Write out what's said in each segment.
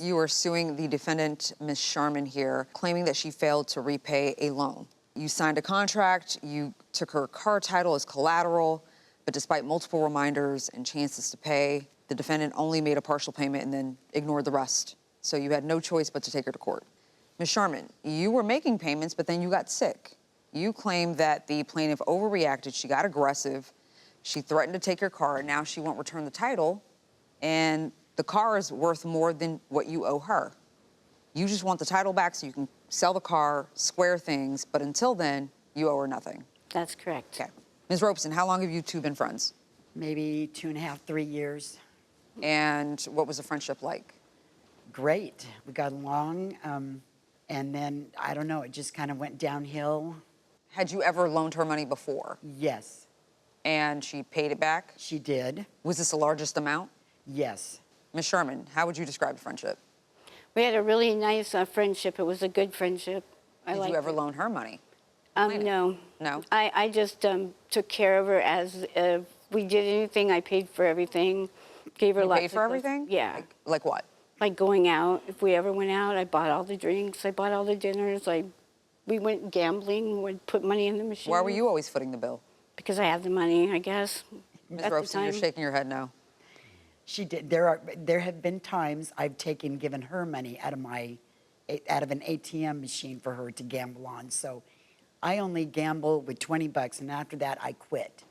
You are suing the defendant, Ms. Sharman here, claiming that she failed to repay a loan. You signed a contract, you took her car title as collateral, but despite multiple reminders and chances to pay, the defendant only made a partial payment and then ignored the rest. So you had no choice but to take her to court. Ms. Sharman, you were making payments, but then you got sick. You claim that the plaintiff overreacted, she got aggressive, she threatened to take your car, and now she won't return the title, and the car is worth more than what you owe her. You just want the title back so you can sell the car, square things, but until then, you owe her nothing. That's correct. Okay. Ms. Robeson, how long have you two been friends? Maybe 2.5, 3 years. And what was the friendship like? Great. We got along. And then, I don't know, it just kind of went downhill. Had you ever loaned her money before? Yes, And she paid it back? she did. Was this the largest amount? Yes. Ms. Sharman, how would you describe the friendship? We had a really nice friendship. It was a good friendship. Did you ever loan her money? No. No? I just took care of her as if we did anything. I paid for everything. Gave her You lots paid of for everything? Yeah. Like what? Like going out. If we ever went out, I bought all the drinks. I bought all the dinners. We went gambling. We'd put money in the machine. Why were you always footing the bill? Because I had the money, I guess. Ms. At the Robeson, you're time. shaking your head no. She did. There have been times I've given her money out of an ATM machine for her to gamble on. So I only gamble with $20, and after that, I quit.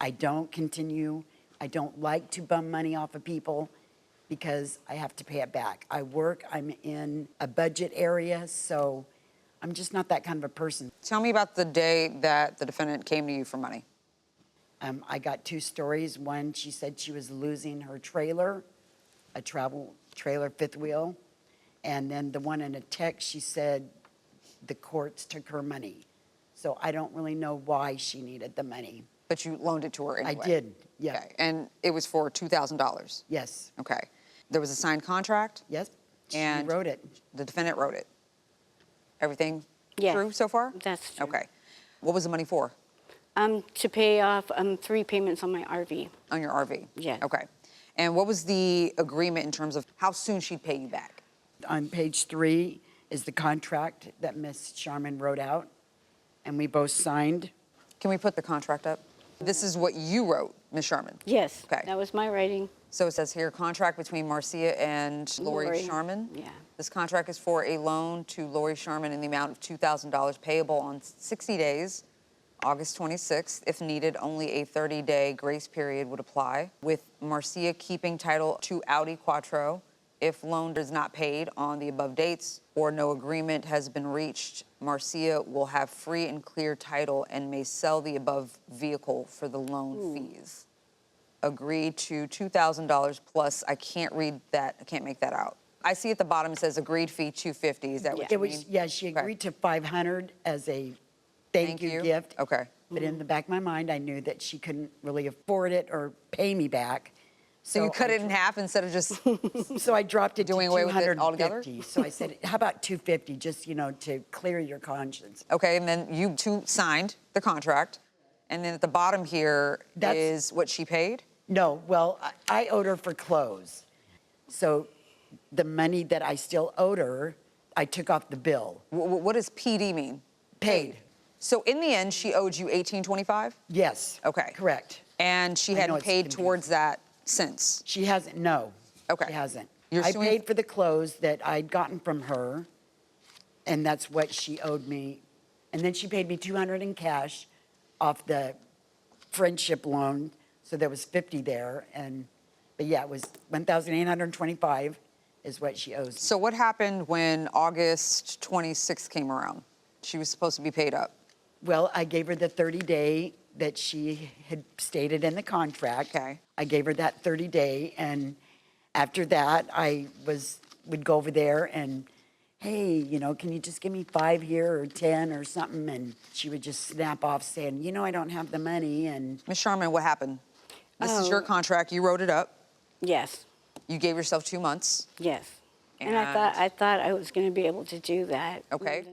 I don't continue. I don't like to bum money off of people because I have to pay it back. I work. I'm in a budget area, so I'm just not that kind of a person. Tell me about the day that the defendant came to you for money. I got 2 stories. One, she said she was losing her trailer, a travel trailer, fifth wheel. And then the one in a text, she said the courts took her money. So I don't really know why she needed the money. But you loaned it to her anyway? I did, yeah. Okay. And it was for $2,000? Yes, Okay. There was a signed contract? yes, she And wrote it. The defendant wrote it? Everything Yeah. true so far? That's true. Okay. What was the money for? To pay off 3 payments on my RV. On your RV? Yes. Okay. And what was the agreement in terms of how soon she'd pay you back? On page 3 is the contract that Miss Sharman wrote out, and we both signed. Can we put the contract up? This is what you wrote, Ms. Sharman? Yes. Okay. That was my writing. So it says here, contract between Marcia and Lori Lori. Sharman? Yeah. This contract is for a loan to Lori Sharman in the amount of $2,000 payable on 60 days, August 26th. If needed, only a 30-day grace period would apply, with Marcia keeping title to Audi Quattro. If loan is not paid on the above dates or no agreement has been reached, Marcia will have free and clear title and may sell the above vehicle for the loan fees. Agreed to $2,000 plus, I can't read that, I can't make that out. I see at the bottom it says agreed fee $250, is that what you It was, mean? yeah, she agreed to $500 as a thank you gift. Okay. But in the back of my mind, I knew that she couldn't really afford it or pay me back. So you cut it in half instead of just, So I dropped it Doing to away with it altogether? $250. So I said, how about $250, just, to clear your conscience. okay, and then you two signed the contract. And then at the bottom here is what she paid? No, well, I owed her for clothes. So the money that I still owed her, I took off the bill. What does PD mean? Paid. So in the end, she owed you $1,825? Yes. Okay. Correct. And she I know hadn't it's paid confusing. towards that since? She hasn't, no. Okay. She hasn't. You're I suing- paid for the clothes that I'd gotten from her, and that's what she owed me. And then she paid me $200 in cash off the friendship loan, so there was $50 there. But yeah, it was $1,825 is what she owes me. So what happened when August 26th came around? She was supposed to be paid up. Well, I gave her the 30-day that she had stated in the contract. Okay. I gave her that 30-day, and after that, I would go over there and, hey, can you just give me 5 here or 10 or something? And she would just snap off saying, I don't have the money. And Ms. Sharman, what happened? This is your contract. You wrote it up. Yes. You gave yourself 2 months. Yes. And I thought I was going to be able to do that. Okay.